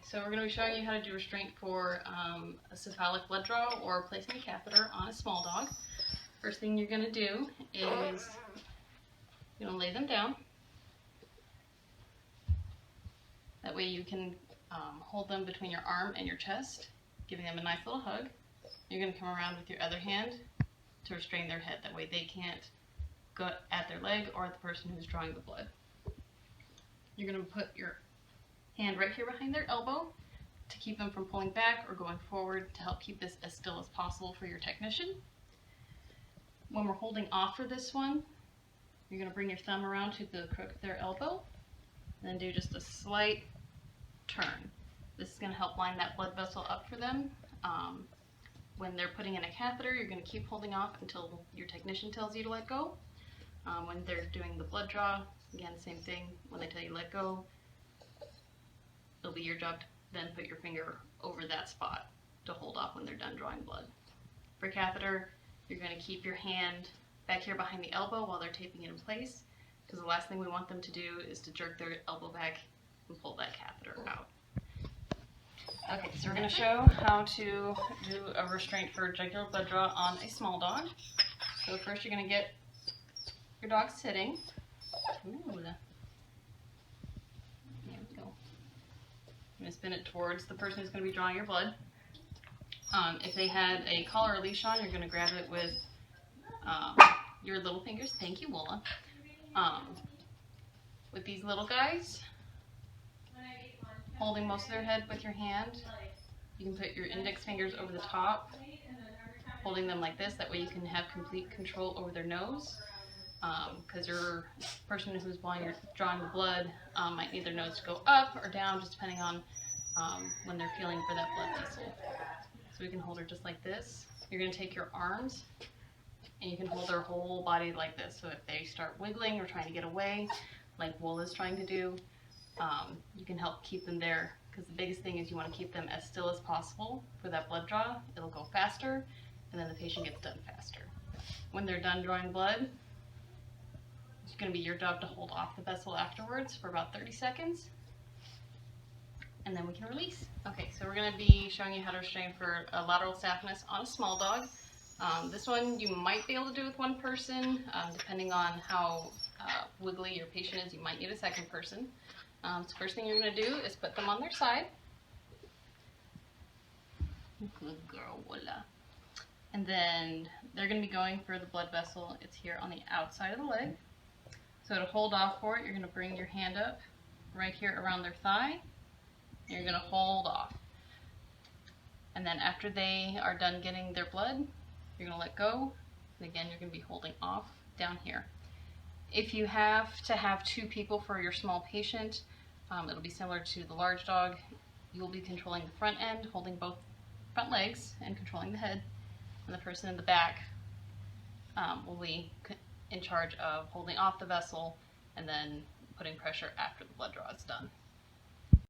So we're going to be showing you how to do restraint for a cephalic blood draw or placing a catheter on a small dog. First thing you're going to do is you're going to lay them down. That way you can hold them between your arm and your chest, giving them a nice little hug. You're going to come around with your other hand to restrain their head. That way they can't go at their leg or at the person who's drawing the blood. You're going to put your hand right here behind their elbow to keep them from pulling back or going forward, to help keep this as still as possible for your technician. When we're holding off for this one, you're going to bring your thumb around to the crook of their elbow and then do just a slight turn. This is going to help line that blood vessel up for them. When they're putting in a catheter, you're going to keep holding off until your technician tells you to let go. When they're doing the blood draw, again, same thing. When they tell you let go, it'll be your job to then put your finger over that spot to hold off when they're done drawing blood. For catheter, you're going to keep your hand back here behind the elbow while they're taping it in place, because the last thing we want them to do is to jerk their elbow back and pull that catheter out. Okay, so we're going to show how to do a restraint for jugular blood draw on a small dog. So first you're going to get your dog sitting. Ooh. There we go. I'm going to spin it towards the person who's going to be drawing your blood. If they had a collar or leash on, you're going to grab it with your little fingers. Thank you, Wola. With these little guys, holding most of their head with your hand, you can put your index fingers over the top, holding them like this. That way you can have complete control over their nose, because your person who's drawing the blood might need their nose to go up or down, just depending on when they're feeling for that blood vessel. So we can hold her just like this. You're going to take your arms and you can hold their whole body like this. So if they start wiggling or trying to get away, like Wool is trying to do, you can help keep them there, because the biggest thing is you want to keep them as still as possible for that blood draw. It'll go faster, and then the patient gets done faster. When they're done drawing blood, it's going to be your job to hold off the vessel afterwards for about 30 seconds, and then we can release. Okay, so we're going to be showing you how to restrain for a lateral saphenous on a small dog. This one you might be able to do with one person. Depending on how wiggly your patient is, you might need a second person. So first thing you're going to do is put them on their side. Good girl, Wola. And then they're going to be going for the blood vessel. It's here on the outside of the leg. So to hold off for it, you're going to bring your hand up right here around their thigh. And you're going to hold off. And then after they are done getting their blood, you're going to let go. And again, you're going to be holding off down here. If you have to have two people for your small patient, it'll be similar to the large dog. You'll be controlling the front end, holding both front legs and controlling the head. And the person in the back will be in charge of holding off the vessel and then putting pressure after the blood draw is done.